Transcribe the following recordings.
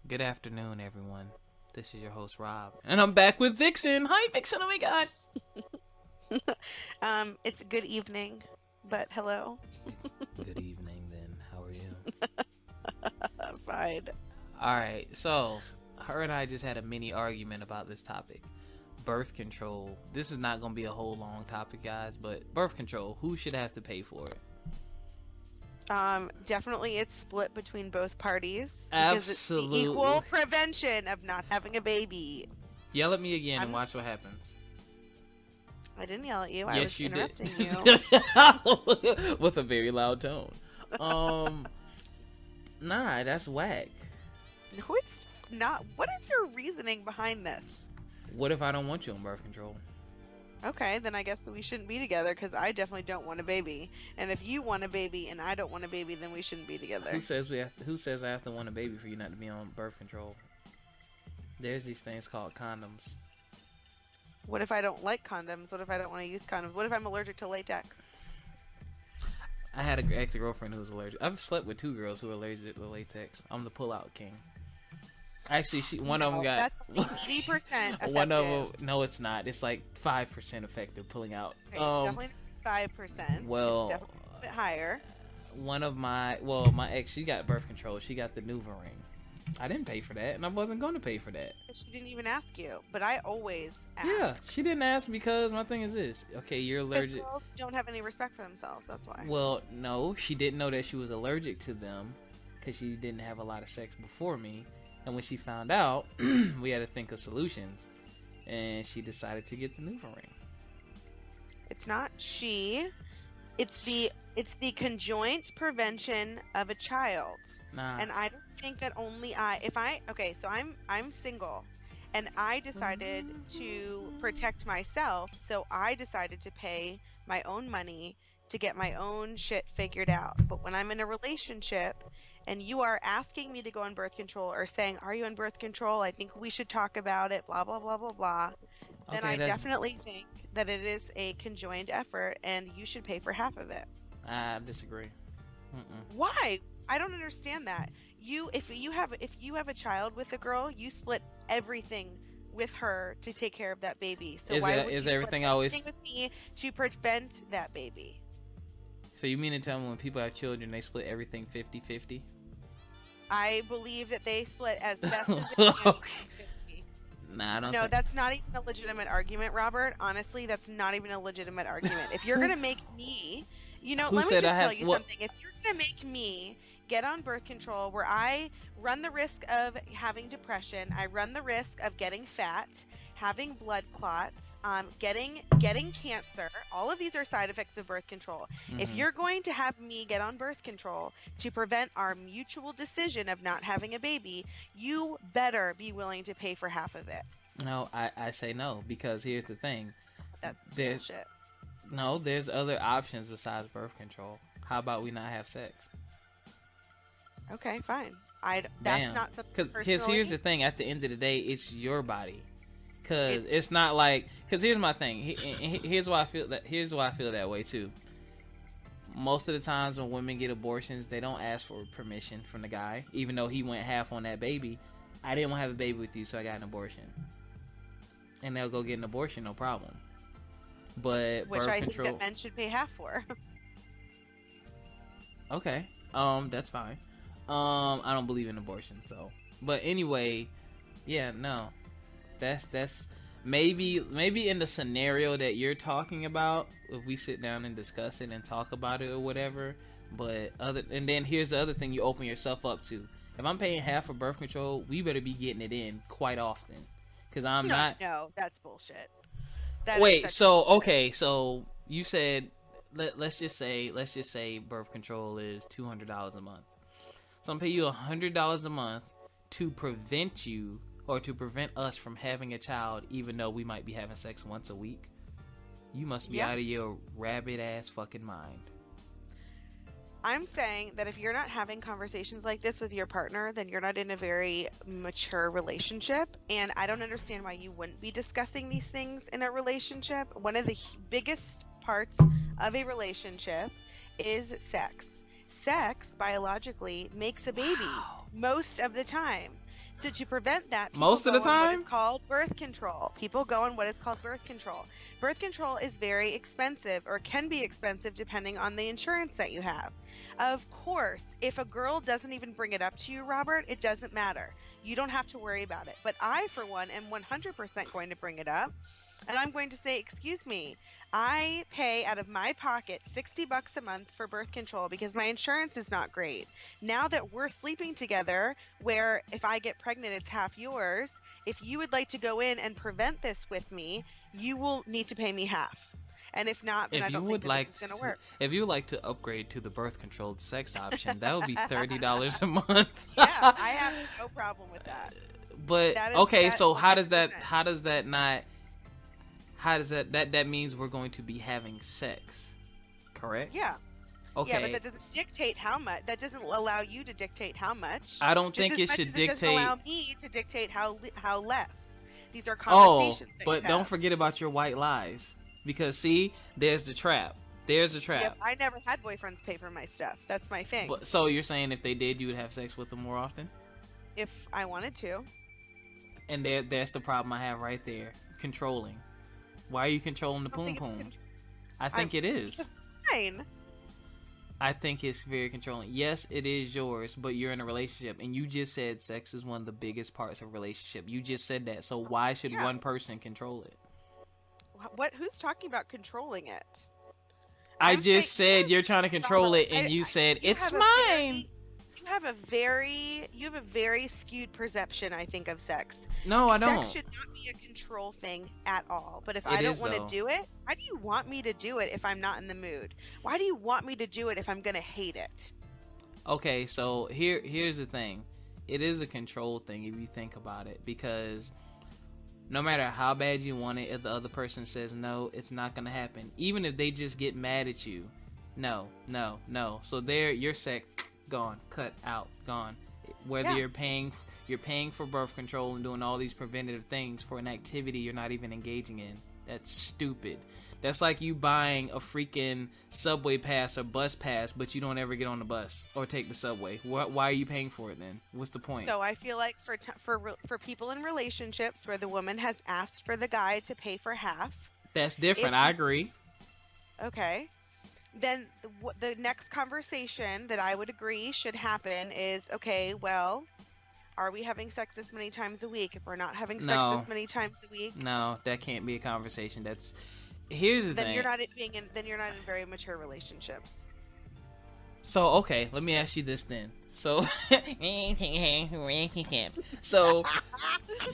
Good afternoon, everyone. This is your host, Rob. And I'm back with Vixen. Hi, Vixen. Oh, my God. It's a good evening, but hello. Good evening, then. How are you? Fine. All right. So, her and I just had a mini argument about this topic. Birth control. This is not going to be a whole long topic, guys, but birth control. Who should have to pay for it? Definitely it's split between both parties. Absolutely. Because it's the equal prevention of not having a baby. Yell at me again and watch what happens. I didn't yell at you. Yes, I was you interrupting did. you. With a very loud tone. Nah, that's whack. No, it's not. What is your reasoning behind this? What if I don't want you on birth control? Okay, then I guess that we shouldn't be together because I definitely don't want a baby. And if you want a baby and I don't want a baby, then we shouldn't be together. Who says I have to want a baby for you not to be on birth control? There's these things called condoms. What if I don't like condoms? What if I don't want to use condoms? What if I'm allergic to latex? I had an ex-girlfriend who was allergic. I've slept with 2 girls who are allergic to latex. I'm the pull-out king. Actually, one of them got. That's 80% effective. One of them, no, it's not. It's like 5% effective pulling out. Okay, it's definitely 5%. Well, it's definitely a bit higher. One of my ex, she got birth control. She got the NuvaRing. I didn't pay for that, and I wasn't going to pay for that. She didn't even ask you, but I always ask. Yeah, she didn't ask because my thing is this. Okay, you're allergic. Girls don't have any respect for themselves. That's why. Well, no, she didn't know that she was allergic to them because she didn't have a lot of sex before me. And when she found out, we had to think of solutions, and she decided to get the NuvaRing. It's not she. It's the conjoint prevention of a child. Nah. And I don't think that only so I'm single, and I decided to protect myself, so I decided to pay my own money to get my own shit figured out. But when I'm in a relationship and you are asking me to go on birth control or saying, are you on birth control? I think we should talk about it, blah, blah, blah, blah, blah. Then I definitely think that it is a conjoined effort and you should pay for half of it. I disagree. Why? I don't understand that. If you have a child with a girl, you split everything with her to take care of that baby. So why would you split everything with me to prevent that baby? So you mean to tell me when people have children, they split everything 50-50? I believe that they split as best as they can 50-50. Nah, I don't. No, that's not even a legitimate argument, Robert. Honestly, that's not even a legitimate argument. If you're gonna make me, let me just tell you something. If you're gonna make me get on birth control where I run the risk of having depression, I run the risk of getting fat, having blood clots, getting cancer, all of these are side effects of birth control. If you're going to have me get on birth control to prevent our mutual decision of not having a baby, you better be willing to pay for half of it. No, I say no, because here's the thing. That's bullshit. No, there's other options besides birth control. How about we not have sex? Okay, fine. That's not something Because here's the thing. At the end of the day, it's your body. Because it's not like. Because here's my thing. Here's why I feel that. Here's why I feel that way too. Most of the times when women get abortions, they don't ask for permission from the guy, even though he went half on that baby. I didn't want to have a baby with you, so I got an abortion. And they'll go get an abortion, no problem. But which I think that men should pay half for. Okay, that's fine. I don't believe in abortion, so. But anyway, yeah, no. That's maybe in the scenario that you're talking about, if we sit down and discuss it and talk about it or whatever. But and then here's the other thing you open yourself up to. If I'm paying half for birth control, we better be getting it in quite often, because I'm not. No, that's bullshit. Wait, so bullshit. Okay, so you said let's just say birth control is $200 a month. So I'm paying you $100 a month to prevent you, or to prevent us from having a child, even though we might be having sex once a week. You must be out of your rabbit ass fucking mind. I'm saying that if you're not having conversations like this with your partner, then you're not in a very mature relationship. And I don't understand why you wouldn't be discussing these things in a relationship. One of the biggest parts of a relationship is sex. Sex, biologically, makes a baby most of the time. So to prevent that, most of the time, what is called birth control. People go on what is called birth control. Birth control is very expensive, or can be expensive depending on the insurance that you have. Of course, if a girl doesn't even bring it up to you, Robert, it doesn't matter. You don't have to worry about it. But I, for one, am 100% going to bring it up. And I'm going to say, excuse me, I pay out of my pocket $60 a month for birth control because my insurance is not great. Now that we're sleeping together, where if I get pregnant, it's half yours, if you would like to go in and prevent this with me, you will need to pay me half. And if not, then I don't think that this is going to work. If you would like to upgrade to the birth-controlled sex option, that would be $30 a month. Yeah, I have no problem with that. But, okay, so how does that means we're going to be having sex, correct? Yeah. Okay. Yeah, but that doesn't dictate how much. That doesn't allow you to dictate how much. I don't think it should dictate. It doesn't allow me to dictate how less. These are conversations. Oh, but don't forget about your white lies, because see, there's the trap. There's a trap. Yep, I never had boyfriends pay for my stuff. That's my thing. But, so you're saying if they did, you would have sex with them more often? If I wanted to. And that's the problem I have right there. Controlling. Why are you controlling the poom poom? I think it is. It's fine. I think it's very controlling. Yes, it is yours, but you're in a relationship, and you just said sex is one of the biggest parts of a relationship. You just said that. So why should one person control it? What? Who's talking about controlling it? I just said you're trying to control it, and you said it's mine. You have a very skewed perception, I think, of sex. No, I don't. Sex should not be a control thing at all. But if I don't want to do it, why do you want me to do it if I'm not in the mood? Why do you want me to do it if I'm gonna hate it? Okay, so here's the thing. It is a control thing if you think about it, because no matter how bad you want it, if the other person says no, it's not gonna happen. Even if they just get mad at you, no. So there, your sex gone, cut out, gone. Whether you're paying for birth control and doing all these preventative things for an activity you're not even engaging in. That's stupid. That's like you buying a freaking subway pass or bus pass, but you don't ever get on the bus or take the subway. Why are you paying for it then? What's the point? So I feel like for people in relationships where the woman has asked for the guy to pay for half. That's different. I agree. Okay. Then the next conversation that I would agree should happen is, okay, well, are we having sex this many times a week? If we're not having sex this many times a week, no, that can't be a conversation. Here's the thing. Then you're not in very mature relationships. So okay, let me ask you this then. So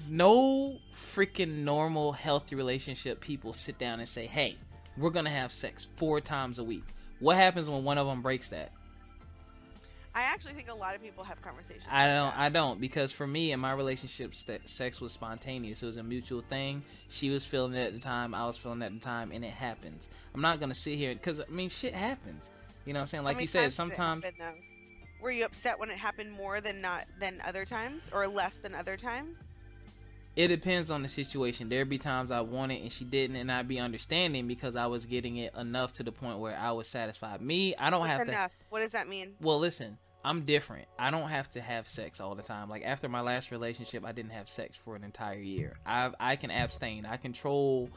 no freaking normal healthy relationship people sit down and say, hey, we're gonna have sex 4 times a week. What happens when one of them breaks that? I actually think a lot of people have conversations. I don't, because for me in my relationship, sex was spontaneous. It was a mutual thing. She was feeling it at the time, I was feeling it at the time, and it happens. I'm not gonna sit here because I mean shit happens. You know what I'm saying? Like you said, sometimes. Were you upset when it happened more than other times, or less than other times? It depends on the situation. There'd be times I want it and she didn't, and I'd be understanding because I was getting it enough to the point where I was satisfied. Me, I don't have enough. What does that mean? Well, listen, I'm different. I don't have to have sex all the time. Like after my last relationship, I didn't have sex for an entire year. I can abstain. I can control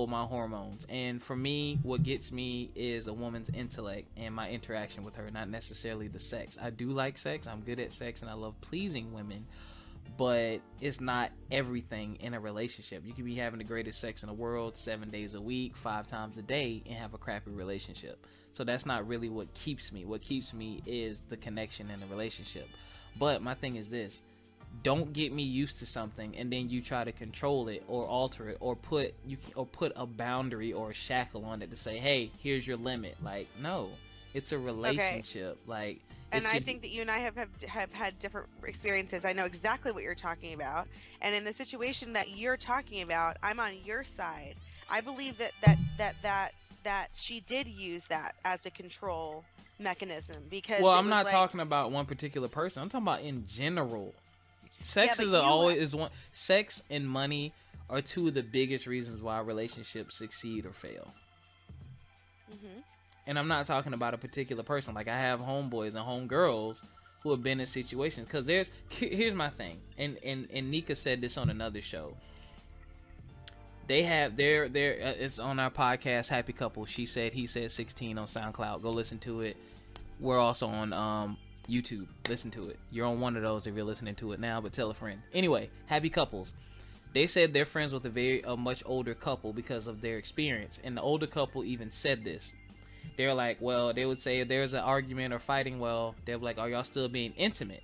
my hormones. And for me, what gets me is a woman's intellect and my interaction with her, not necessarily the sex. I do like sex. I'm good at sex and I love pleasing women. But it's not everything in a relationship. You can be having the greatest sex in the world 7 days a week, 5 times a day, and have a crappy relationship. So that's not really what keeps me. What keeps me is the connection in the relationship. But my thing is this. Don't get me used to something and then you try to control it or alter it or put a boundary or a shackle on it to say, hey, here's your limit. Like, no. It's a relationship. Okay. Like, and I think that you and I have had different experiences. I know exactly what you're talking about. And in the situation that you're talking about, I'm on your side. I believe that she did use that as a control mechanism because. Well, I'm not talking about one particular person. I'm talking about in general. Sex Sex and money are 2 of the biggest reasons why relationships succeed or fail. Mm-hmm. And I'm not talking about a particular person. Like I have homeboys and homegirls who have been in situations. Because here's my thing, and Nika said this on another show. They have it's on our podcast, Happy Couple. She said, he said 16 on SoundCloud. Go listen to it. We're also on YouTube. Listen to it. You're on one of those if you're listening to it now, but tell a friend. Anyway, Happy Couples. They said they're friends with a much older couple because of their experience. And the older couple even said this. They're like, well, they would say if there's an argument or fighting, well, they're like, are y'all still being intimate?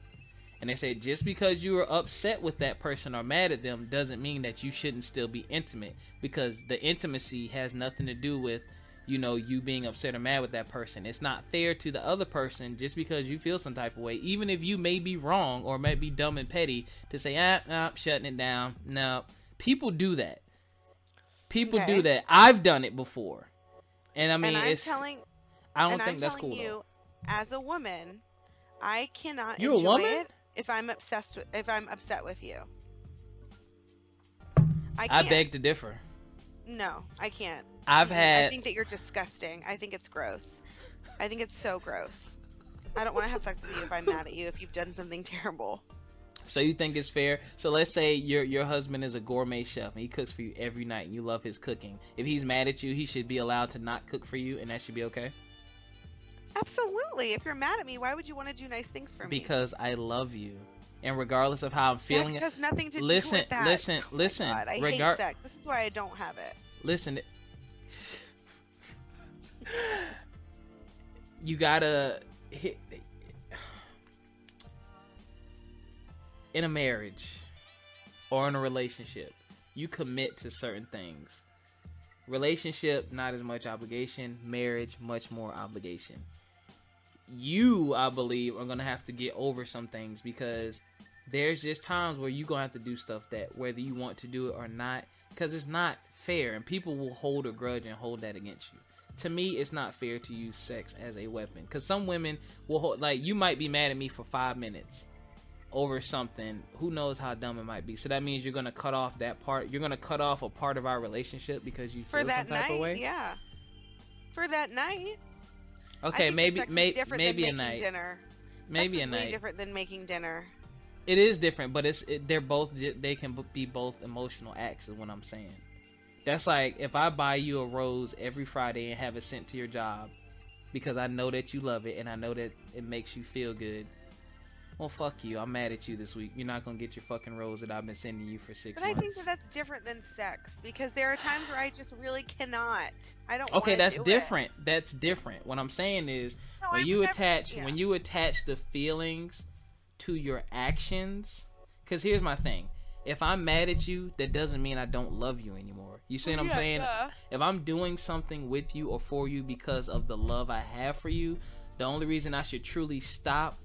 And they say, just because you are upset with that person or mad at them doesn't mean that you shouldn't still be intimate, because the intimacy has nothing to do with, you know, you being upset or mad with that person. It's not fair to the other person just because you feel some type of way, even if you may be wrong or might be dumb and petty, to say, I'm shutting it down. No, people do that. People do that. I've done it before. And I mean, I don't think that's cool, though. As a woman, I cannot enjoy a woman? It if I'm upset with you. I beg to differ. No, I can't. I think that you're disgusting. I think it's gross. I think it's so gross. I don't want to have sex with you if I'm mad at you if you've done something terrible. So you think it's fair? So let's say your husband is a gourmet chef and he cooks for you every night and you love his cooking. If he's mad at you, he should be allowed to not cook for you, and that should be okay? Absolutely. If you're mad at me, why would you want to do nice things for me? Because I love you. And regardless of how I'm feeling, sex has nothing to do with that. Listen. God, I hate sex. This is why I don't have it. Listen. You gotta hit in a marriage or in a relationship. You commit to certain things. Relationship, not as much obligation. Marriage, much more obligation. You, I believe, are going to have to get over some things, because there's just times where you're going to have to do stuff that, whether you want to do it or not, because it's not fair, and people will hold a grudge and hold that against you. To me, it's not fair to use sex as a weapon, because some women will hold, like, you might be mad at me for 5 minutes over something. Who knows how dumb it might be? So that means you're going to cut off that part. You're going to cut off a part of our relationship because you feel some type of way? Yeah. For that night. Okay, maybe a night. Dinner. Maybe sex a night. Way different than making dinner. It is different, but they can be both emotional acts, is what I'm saying. That's like if I buy you a rose every Friday and have it sent to your job because I know that you love it and I know that it makes you feel good. Well, fuck you. I'm mad at you this week. You're not going to get your fucking rose that I've been sending you for 6 months. But I think that's different than sex, because there are times where I just really cannot. I don't Okay, that's different. It. That's different. What I'm saying is when you attach the feelings to your actions, because here's my thing. If I'm mad at you, that doesn't mean I don't love you anymore. You see what I'm saying? Yeah. If I'm doing something with you or for you because of the love I have for you, the only reason I should truly stop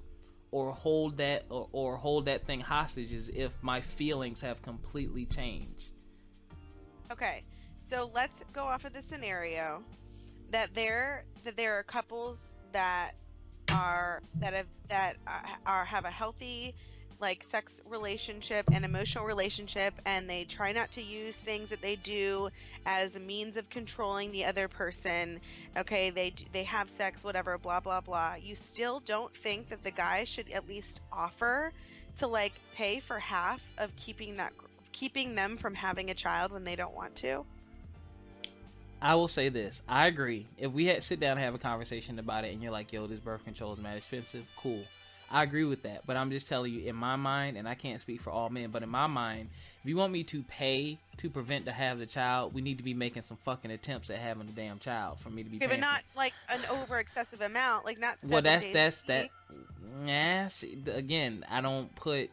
or hold that thing hostage is if my feelings have completely changed. Okay, so let's go off of the scenario that there are couples that have a healthy, like, sex relationship and emotional relationship, and they try not to use things that they do as a means of controlling the other person. Okay, they have sex, whatever, blah blah blah. You still don't think that the guy should at least offer to, like, pay for half of keeping them from having a child when they don't want to? I will say this. I agree. If we had sit down and have a conversation about it and you're like, yo, this birth control is mad expensive, cool. I agree with that, but I'm just telling you, in my mind, and I can't speak for all men, but in my mind, if you want me to pay to prevent to have the child, we need to be making some fucking attempts at having the damn child for me to be paying. But not like an over excessive amount, like not 7 well, days that. Yeah, see, again, I don't put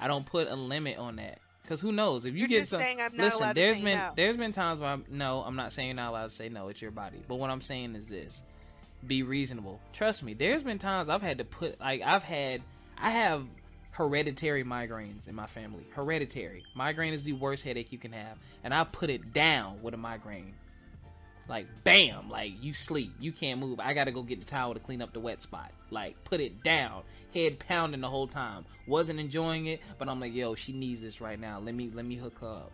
a limit on that, because who knows if you get some. Listen, there's been times where I'm not saying you're not allowed to say no. It's your body, but what I'm saying is this. Be reasonable. Trust me, there's been times I've had to put, like, I have hereditary migraines in my family. Hereditary. Migraine is the worst headache you can have, and I put it down with a migraine. Like, bam, like, you sleep, you can't move, I gotta go get the towel to clean up the wet spot. Like, put it down, head pounding the whole time. Wasn't enjoying it, but I'm like, yo, she needs this right now. Let me hook her up.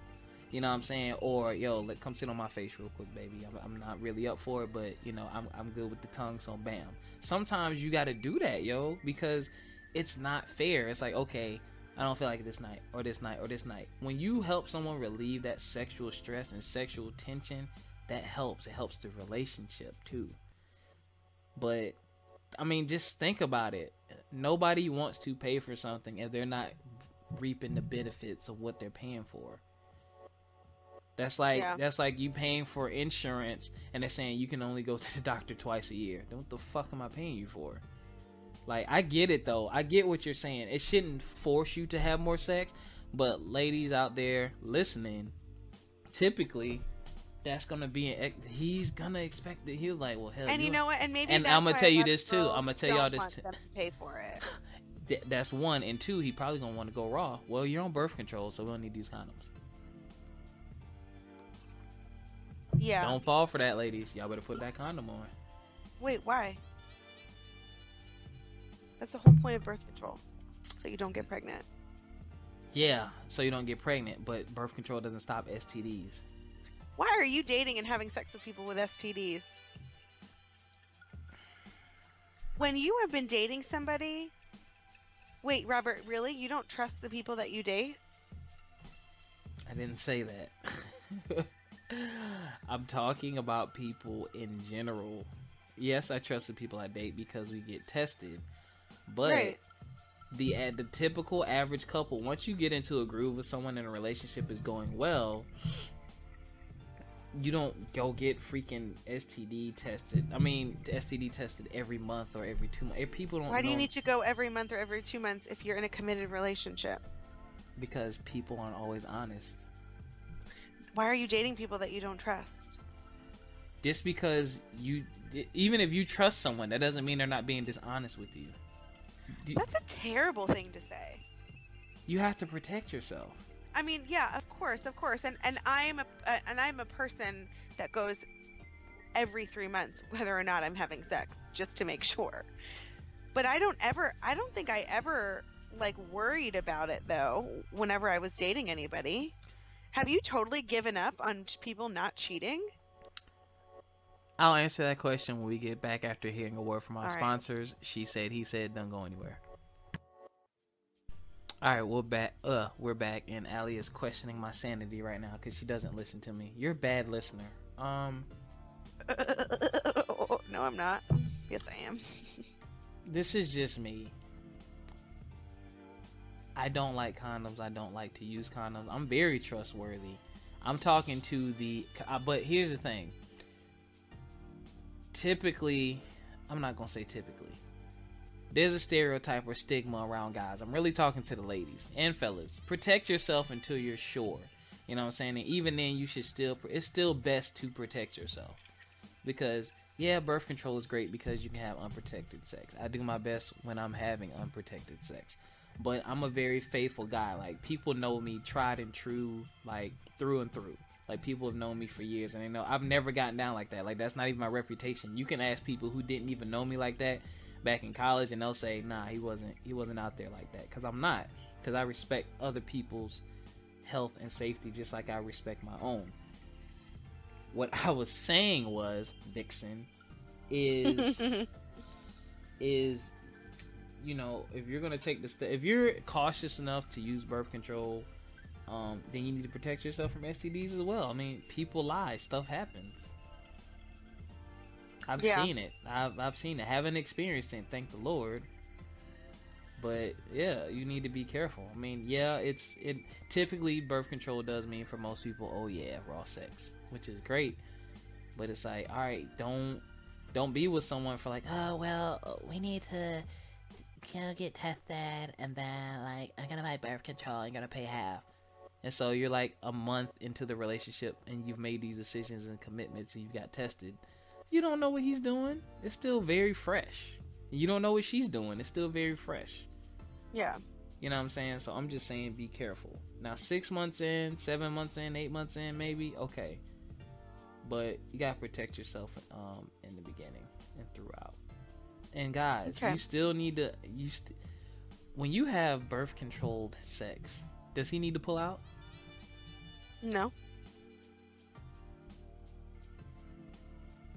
You know what I'm saying? Or, yo, come sit on my face real quick, baby. I'm not really up for it, but, you know, I'm good with the tongue, so bam. Sometimes you got to do that, yo, because it's not fair. It's like, okay, I don't feel like it this night or this night or this night. When you help someone relieve that sexual stress and sexual tension, that helps. It helps the relationship too. But I mean, just think about it. Nobody wants to pay for something if they're not reaping the benefits of what they're paying for. That's like you paying for insurance and they're saying you can only go to the doctor twice a year. Then what the fuck am I paying you for? Like, I get it though. I get what you're saying. It shouldn't force you to have more sex, but ladies out there listening, typically that's gonna be he's gonna expect it. He was like, well, hell. And you know what? And maybe and that's I'm gonna why tell you this too. girls I'm gonna tell y'all this want too. them to pay for it. That's one, and two, he probably gonna want to go raw. Well, you're on birth control, so we don't need these condoms. Yeah. Don't fall for that, ladies. Y'all better put that condom on. Wait, why? That's the whole point of birth control, so you don't get pregnant. Yeah, so you don't get pregnant, but birth control doesn't stop STDs. Why are you dating and having sex with people with STDs? When you have been dating somebody... Wait, Robert, really? You don't trust the people that you date? I didn't say that. I'm talking about people in general. Yes, I trust the people I date because we get tested. But right. the typical average couple, once you get into a groove with someone and a relationship is going well, you don't go get freaking STD tested. I mean, STD tested every month or every 2 months. People don't. Why do you need to go every month or every 2 months if you're in a committed relationship? Because people aren't always honest. Why are you dating people that you don't trust? Just because even if you trust someone, that doesn't mean they're not being dishonest with you. That's a terrible thing to say. You have to protect yourself. I mean, yeah, of course, and I'm a person that goes every 3 months, whether or not I'm having sex, just to make sure. But I don't think I ever like worried about it though. Whenever I was dating anybody, have you totally given up on people not cheating? I'll answer that question when we get back after hearing a word from our All right. sponsors. She said, he said, don't go anywhere. All right, we're back, and Allie is questioning my sanity right now because she doesn't listen to me. You're a bad listener. No, I'm not. Yes, I am. This is just me. I don't like condoms. I don't like to use condoms. I'm very trustworthy. I'm talking to but here's the thing. Typically, I'm not gonna say typically. There's a stereotype or stigma around guys. I'm really talking to the ladies and fellas. Protect yourself until you're sure. You know what I'm saying? And even then, it's still best to protect yourself. Because, yeah, birth control is great because you can have unprotected sex. I do my best when I'm having unprotected sex. But I'm a very faithful guy. Like, people know me tried and true, like, through and through. Like, people have known me for years, and they know I've never gotten down like that. Like, that's not even my reputation. You can ask people who didn't even know me like that back in college, and they'll say, nah, he wasn't out there like that. Because I'm not. Because I respect other people's health and safety just like I respect my own. What I was saying was, Vixen, is you know, if you're gonna take if you're cautious enough to use birth control, then you need to protect yourself from STDs as well. I mean, people lie, stuff happens. I've seen it. I've seen it. Haven't experienced it, thank the Lord. But yeah, you need to be careful. I mean, yeah, it typically birth control does mean for most people, oh yeah, raw sex, which is great. But it's like, all right, don't be with someone for like, oh well, we need to get tested, and then like I'm gonna buy birth control. I'm gonna pay half. And so you're like a month into the relationship, and you've made these decisions and commitments, and you've got tested. You don't know what he's doing. It's still very fresh. You don't know what she's doing. It's still very fresh. Yeah. You know what I'm saying? So I'm just saying be careful. Now 6 months in, 7 months in, 8 months in, maybe, okay. But you gotta protect yourself in the beginning and throughout. And guys, you still need to when you have birth controlled sex, does he need to pull out? No.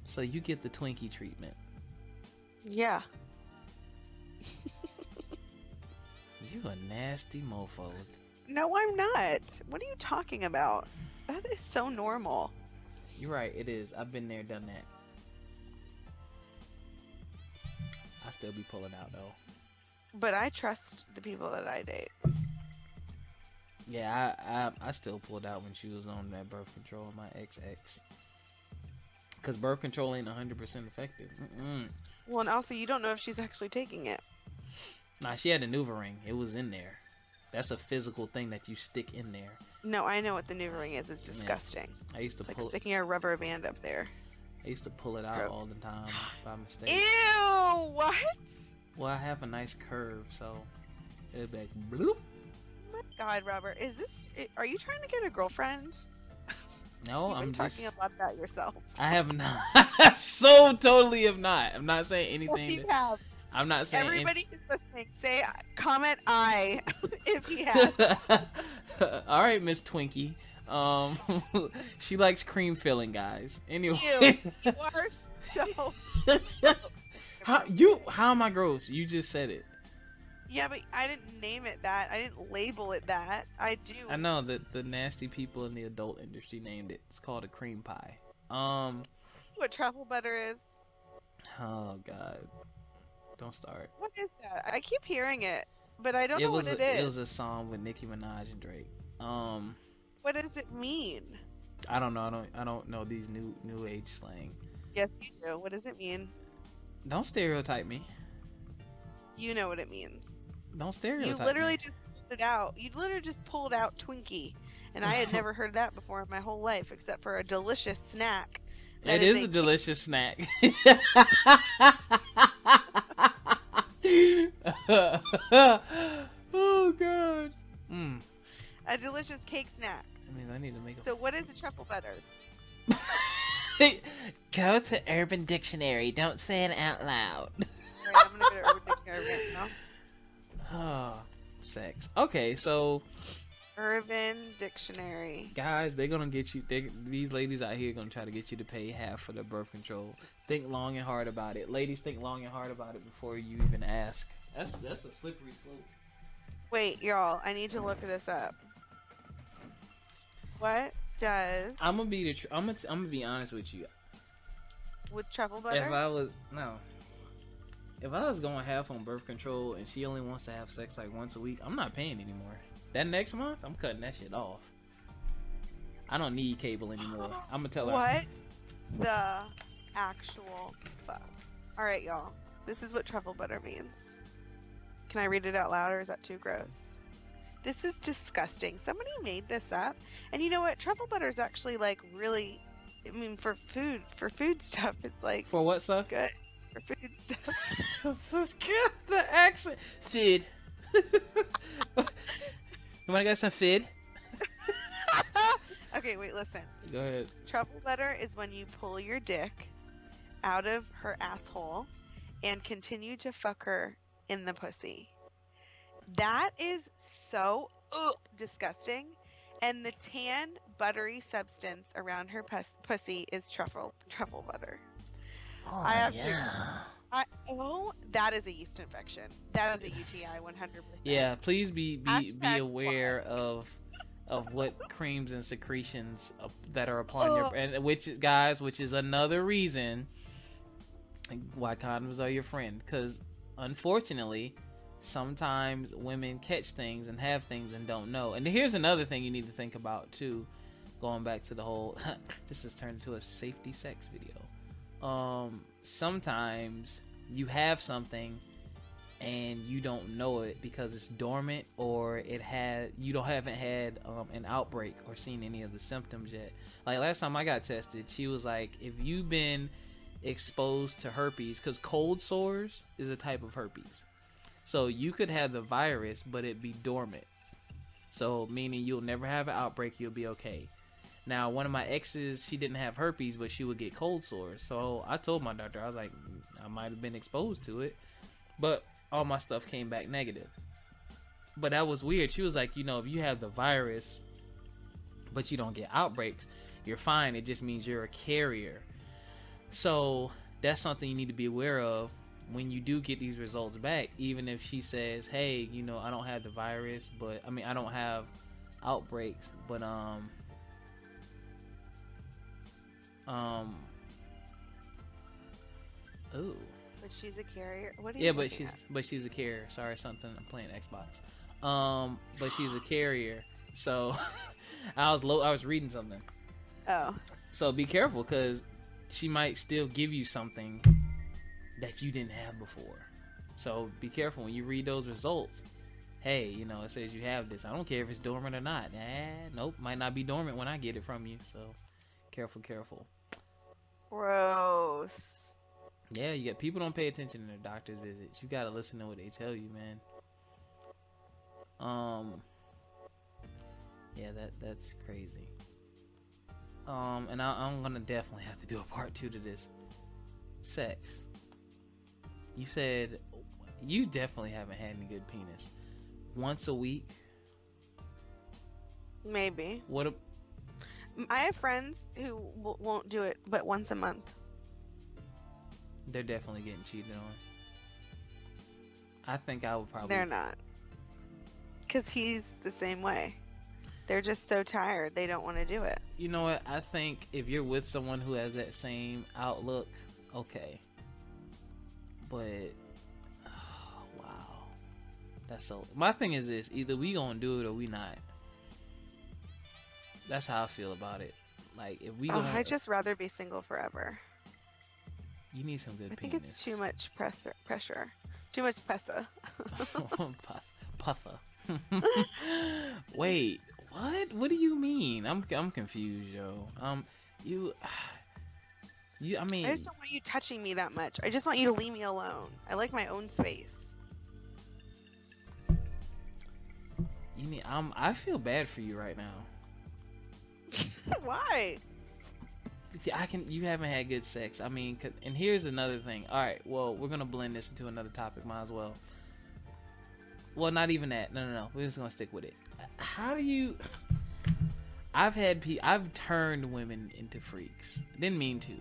So you get the Twinkie treatment. Yeah. You a nasty mofo. No, I'm not. What are you talking about? That is so normal. You're right, it is. I've been there, done that. I still be pulling out though. But I trust the people that I date. Yeah, I still pulled out when she was on that birth control, my ex. Because birth control ain't 100% effective. Well, and also you don't know if she's actually taking it. Nah, she had a NuvaRing. It was in there. That's a physical thing that you stick in there. No, I know what the NuvaRing is. It's disgusting. Yeah. I used to like sticking a rubber band up there. I used to pull it out all the time by mistake. Ew! What? Well, I have a nice curve, so it'd be like bloop. Oh my God, Robert, are you trying to get a girlfriend? No, I'm talking a lot about yourself. I have not. So totally have not. I'm not saying anything. Yes, you have. I'm not saying. Everybody who's listening, comment I if he has. All right, Miss Twinkie. She likes cream filling, guys. Anyway, you are so. How am I gross? You just said it. Yeah, but I didn't name it that. I didn't label it that. I do. I know that the nasty people in the adult industry named it. It's called a cream pie. What truffle butter is? Oh God, don't start. What is that? I keep hearing it, but I don't know what it is. It was a song with Nicki Minaj and Drake. What does it mean? I don't know. I don't know these new age slang. Yes, you do. What does it mean? Don't stereotype me. You know what it means. Don't stereotype You literally me. just pulled it out. You literally just pulled out Twinkie, and I had never heard that before in my whole life, except for a delicious snack. It is a delicious snack. Oh God. A delicious cake snack. I mean, I need to make a... So what is a truffle butters? Go to Urban Dictionary. Don't say it out loud. Alright, I'm gonna go to Urban Dictionary right now. Oh, sex. Okay, so... Urban Dictionary. Guys, they're gonna get you... These ladies out here are gonna try to get you to pay half for the birth control. Think long and hard about it. Ladies, think long and hard about it before you even ask. That's a slippery slope. Wait, y'all. I need to look this up. What does... I'm gonna be honest with you. With truffle butter? If I was going half on birth control and she only wants to have sex like once a week, I'm not paying anymore. That next month, I'm cutting that shit off. I don't need cable anymore. I'm gonna tell her. What the actual fuck? Alright, y'all. This is what truffle butter means. Can I read it out loud, or is that too gross? This is disgusting. Somebody made this up. And you know what? Truffle butter is actually like really... I mean, for food stuff, it's like... For what stuff? Good. For food stuff. This is good. The accent. Food. You wanna get some food? Okay, wait, listen. Go ahead. Truffle butter is when you pull your dick out of her asshole and continue to fuck her in the pussy. That is so disgusting. And the tan, buttery substance around her pussy is truffle butter. Oh, that is a yeast infection. That is a UTI 100%. Yeah, please be aware of what creams and secretions that are upon your, and which is another reason why condoms are your friend, because unfortunately sometimes women catch things and have things and don't know. And here's another thing you need to think about too, going back to the whole this has turned into a safety sex video. Sometimes you have something and you don't know it because it's dormant, or you haven't had an outbreak or seen any of the symptoms yet. Like last time I got tested, she was like, if you've been exposed to herpes, because cold sores is a type of herpes, so you could have the virus but it be dormant, so meaning you'll never have an outbreak, you'll be okay. Now, one of my exes, she didn't have herpes, but she would get cold sores. So I told my doctor, I was like, I might have been exposed to it, but all my stuff came back negative. But that was weird. She was like, if you have the virus, but you don't get outbreaks, you're fine. It just means you're a carrier. So that's something you need to be aware of when you do get these results back, even if she says, hey, you know, I don't have the virus, but I mean, I don't have outbreaks, but ooh. But she's a carrier. What are you? Yeah, but she's a carrier. Sorry, something. I'm playing Xbox. But she's a carrier. So I was reading something. Oh. So be careful, because she might still give you something that you didn't have before. So be careful when you read those results. Hey, you know, it says you have this. I don't care if it's dormant or not. Nope, might not be dormant when I get it from you. So careful. Gross. Yeah, you got people don't pay attention to their doctor's visits. You gotta listen to what they tell you, man. Yeah, that's crazy. And I'm gonna definitely have to do a part 2 to this. Sex. You said you definitely haven't had any good penis. Once a week? Maybe. What? I have friends who won't do it, but once a month. They're definitely getting cheated on. I think I would probably. They're not. Because he's the same way. They're just so tired, they don't want to do it. You know what? I think if you're with someone who has that same outlook, okay. But, oh, wow. That's so. My thing is this: either we gonna do it or we not. That's how I feel about it. Like, if we. I'd just rather be single forever. You need some good penis. I think it's too much pressure. Too much pessa. Puffa. Wait, what? What do you mean? I'm confused, yo. I mean, I just don't want you touching me that much. I just want you to leave me alone. I like my own space. I feel bad for you right now. Why? You haven't had good sex. I mean, and here's another thing. All right, well, we're gonna blend this into another topic. Might as well. Well, not even that. No. We're just gonna stick with it. How do you? I've turned women into freaks. Didn't mean to.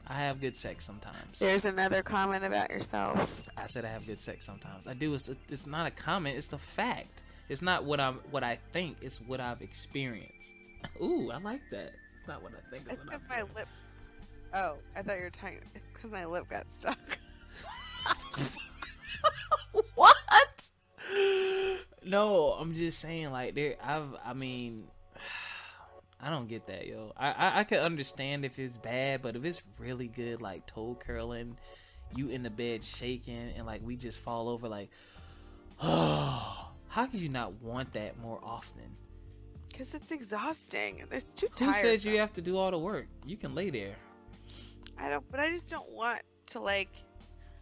I have good sex sometimes. There's another comment about yourself. I said I have good sex sometimes. I do. It's not a comment. It's a fact. It's not what I think. It's what I've experienced. Ooh, I like that. It's not what I think. It's because my lip. Oh, I thought you were talking. It's because my lip got stuck. What? No, I'm just saying, like, I mean, I don't get that, yo. I could understand if it's bad, but if it's really good, like toe curling, you in the bed shaking, and like we just fall over, like, oh, how could you not want that more often? Because it's exhausting. There's too tired. Who says you have to do all the work? You can lay there. But I just don't want to, like,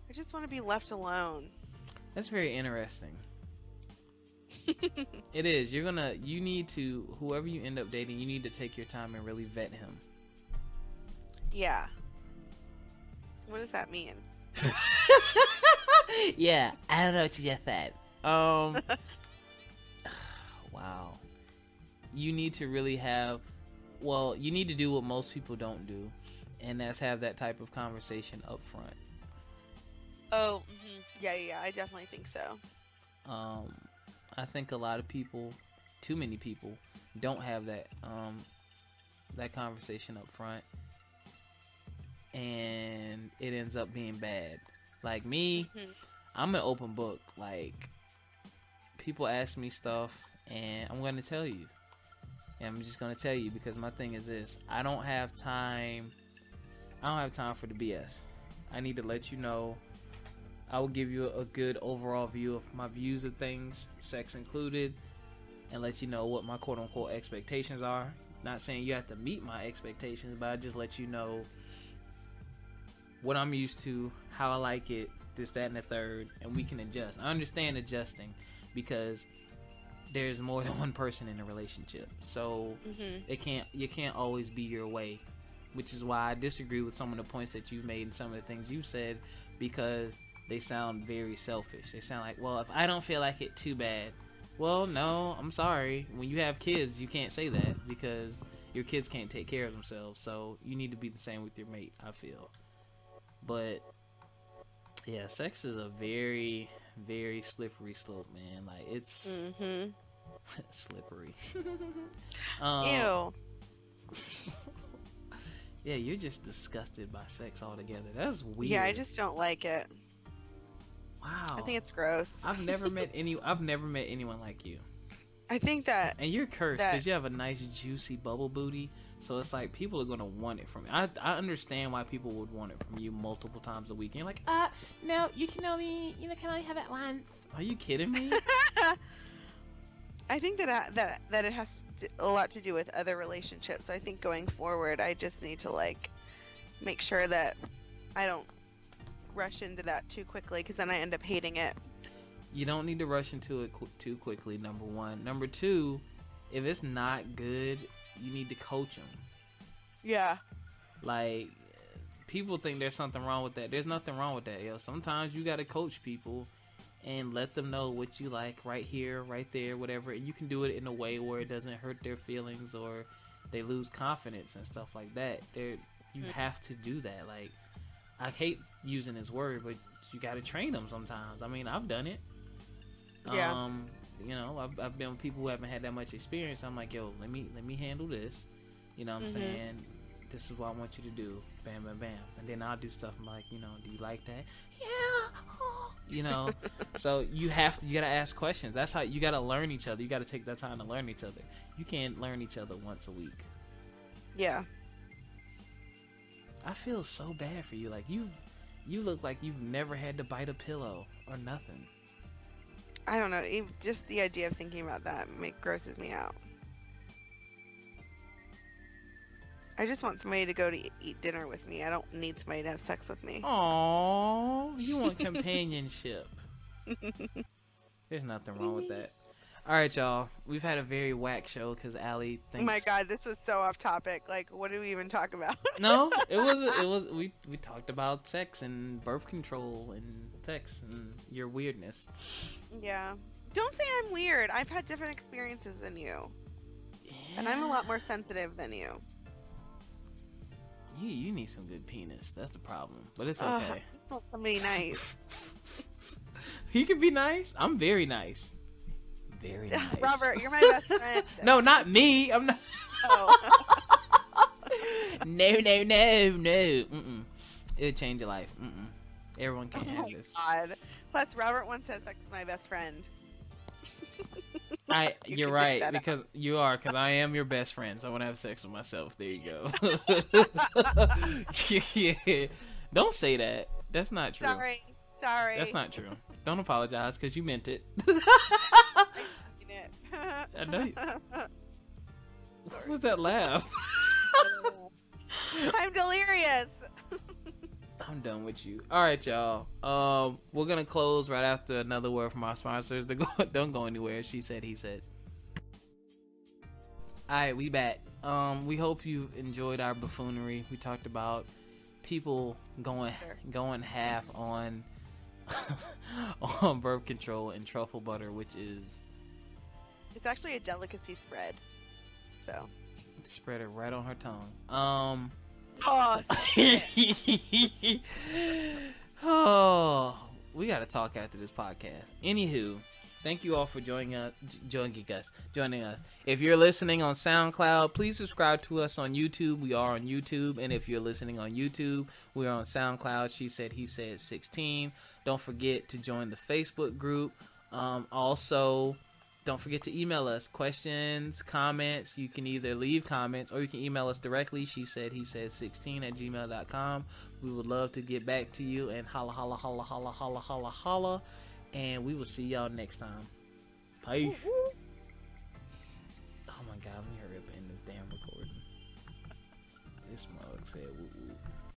I just want to be left alone. That's very interesting. It is. You need to, whoever you end up dating, you need to take your time and really vet him. Yeah. What does that mean? Yeah, I don't know what you just said. Wow. You need to really you need to do what most people don't do, and that's have that type of conversation up front. Oh, yeah, I definitely think so. I think a lot of people, too many people, don't have that conversation up front, and it ends up being bad. Like me, I'm an open book. Like, people ask me stuff, and I'm going to tell you. And I'm just going to tell you, because my thing is this: I don't have time for the BS. I need to let you know. I will give you a good overall view of my views of things, sex included, and let you know what my quote-unquote expectations are. Not saying you have to meet my expectations, but I just let you know what I'm used to, how I like it, this, that, and the third, and we can adjust. I understand adjusting because there's more than one person in a relationship, so you can't always be your way, which is why I disagree with some of the points that you've made and some of the things you've said, because they sound very selfish. They sound like, well, if I don't feel like it, too bad. Well, no, I'm sorry. When you have kids, you can't say that, because your kids can't take care of themselves. So you need to be the same with your mate, I feel. But Yeah, sex is a very, very slippery slope, man. Like it's slippery. Ew. Yeah, you're just disgusted by sex altogether. That's weird. Yeah, I just don't like it. Wow. I think it's gross. I've never met anyone like you. I think that. And you're cursed because you have a nice juicy bubble booty. So it's like people are gonna want it from you. I understand why people would want it from you multiple times a week. And you're like, no, you can only have it once. Are you kidding me? I think that it has a lot to do with other relationships. So I think going forward, I just need to like make sure that I don't rush into that too quickly, because then I end up hating it. You don't need to rush into it too quickly. Number one. Number two, if it's not good, you need to coach them. Yeah. Like, people think there's something wrong with that. There's nothing wrong with that, yo. Sometimes you gotta coach people and let them know what you like right here, right there, whatever. And you can do it in a way where it doesn't hurt their feelings or they lose confidence and stuff like that. You have to do that. Like, I hate using this word, but you gotta train them sometimes. I mean, I've done it. Yeah. You know, I've been with people who haven't had that much experience. I'm like, yo, let me handle this. You know what I'm saying? This is what I want you to do. Bam, bam, bam. And then I'll do stuff. I'm like, you know, do you like that? Yeah. Oh. You know, so you gotta ask questions. That's how you gotta learn each other. You gotta take that time to learn each other. You can't learn each other once a week. Yeah. I feel so bad for you. Like you look like you've never had to bite a pillow or nothing. I don't know. Just the idea of thinking about that grosses me out. I just want somebody to go to eat dinner with me. I don't need somebody to have sex with me. Aww, you want companionship. There's nothing wrong with that. All right, y'all. We've had a very whack show because Allie thinks... Oh my God, this was so off topic. Like, what do we even talk about? No, it was. We talked about sex and birth control and sex and your weirdness. Yeah. Don't say I'm weird. I've had different experiences than you. Yeah. And I'm a lot more sensitive than you. You need some good penis. That's the problem. But it's okay. I just want somebody nice. He can be nice. I'm very nice. Very nice. Robert, you're my best friend. No, not me. I'm not. Oh. No. Mm-mm. It'll change your life. Mm-mm. Everyone can't have this. God. Plus, Robert wants to have sex with my best friend. You're right, because you are, because I am your best friend, so I want to have sex with myself. There you go. Yeah. Don't say that. That's not true. Sorry. That's not true. Don't apologize, because you meant it. I know. What was that laugh? I'm delirious. I'm done with you. All right, y'all. We're gonna close right after another word from our sponsors. Don't go anywhere. She said, he said. All right, we back. We hope you enjoyed our buffoonery. We talked about people going half on on birth control and truffle butter, which is... It's actually a delicacy spread. So spread it right on her tongue. Oh, we gotta talk after this podcast. Anywho, thank you all for joining us. If you're listening on SoundCloud, please subscribe to us on YouTube. We are on YouTube, and if you're listening on YouTube, we are on SoundCloud. She said, he said 16. Don't forget to join the Facebook group. Also, don't forget to email us questions, comments. You can either leave comments or you can email us directly. She said, he said 16@gmail.com. We would love to get back to you, and holla, holla, holla, holla, holla, holla, holla. And we will see y'all next time. Peace. Oh my God, let me hurry up and end this damn recording. This mug said woo woo.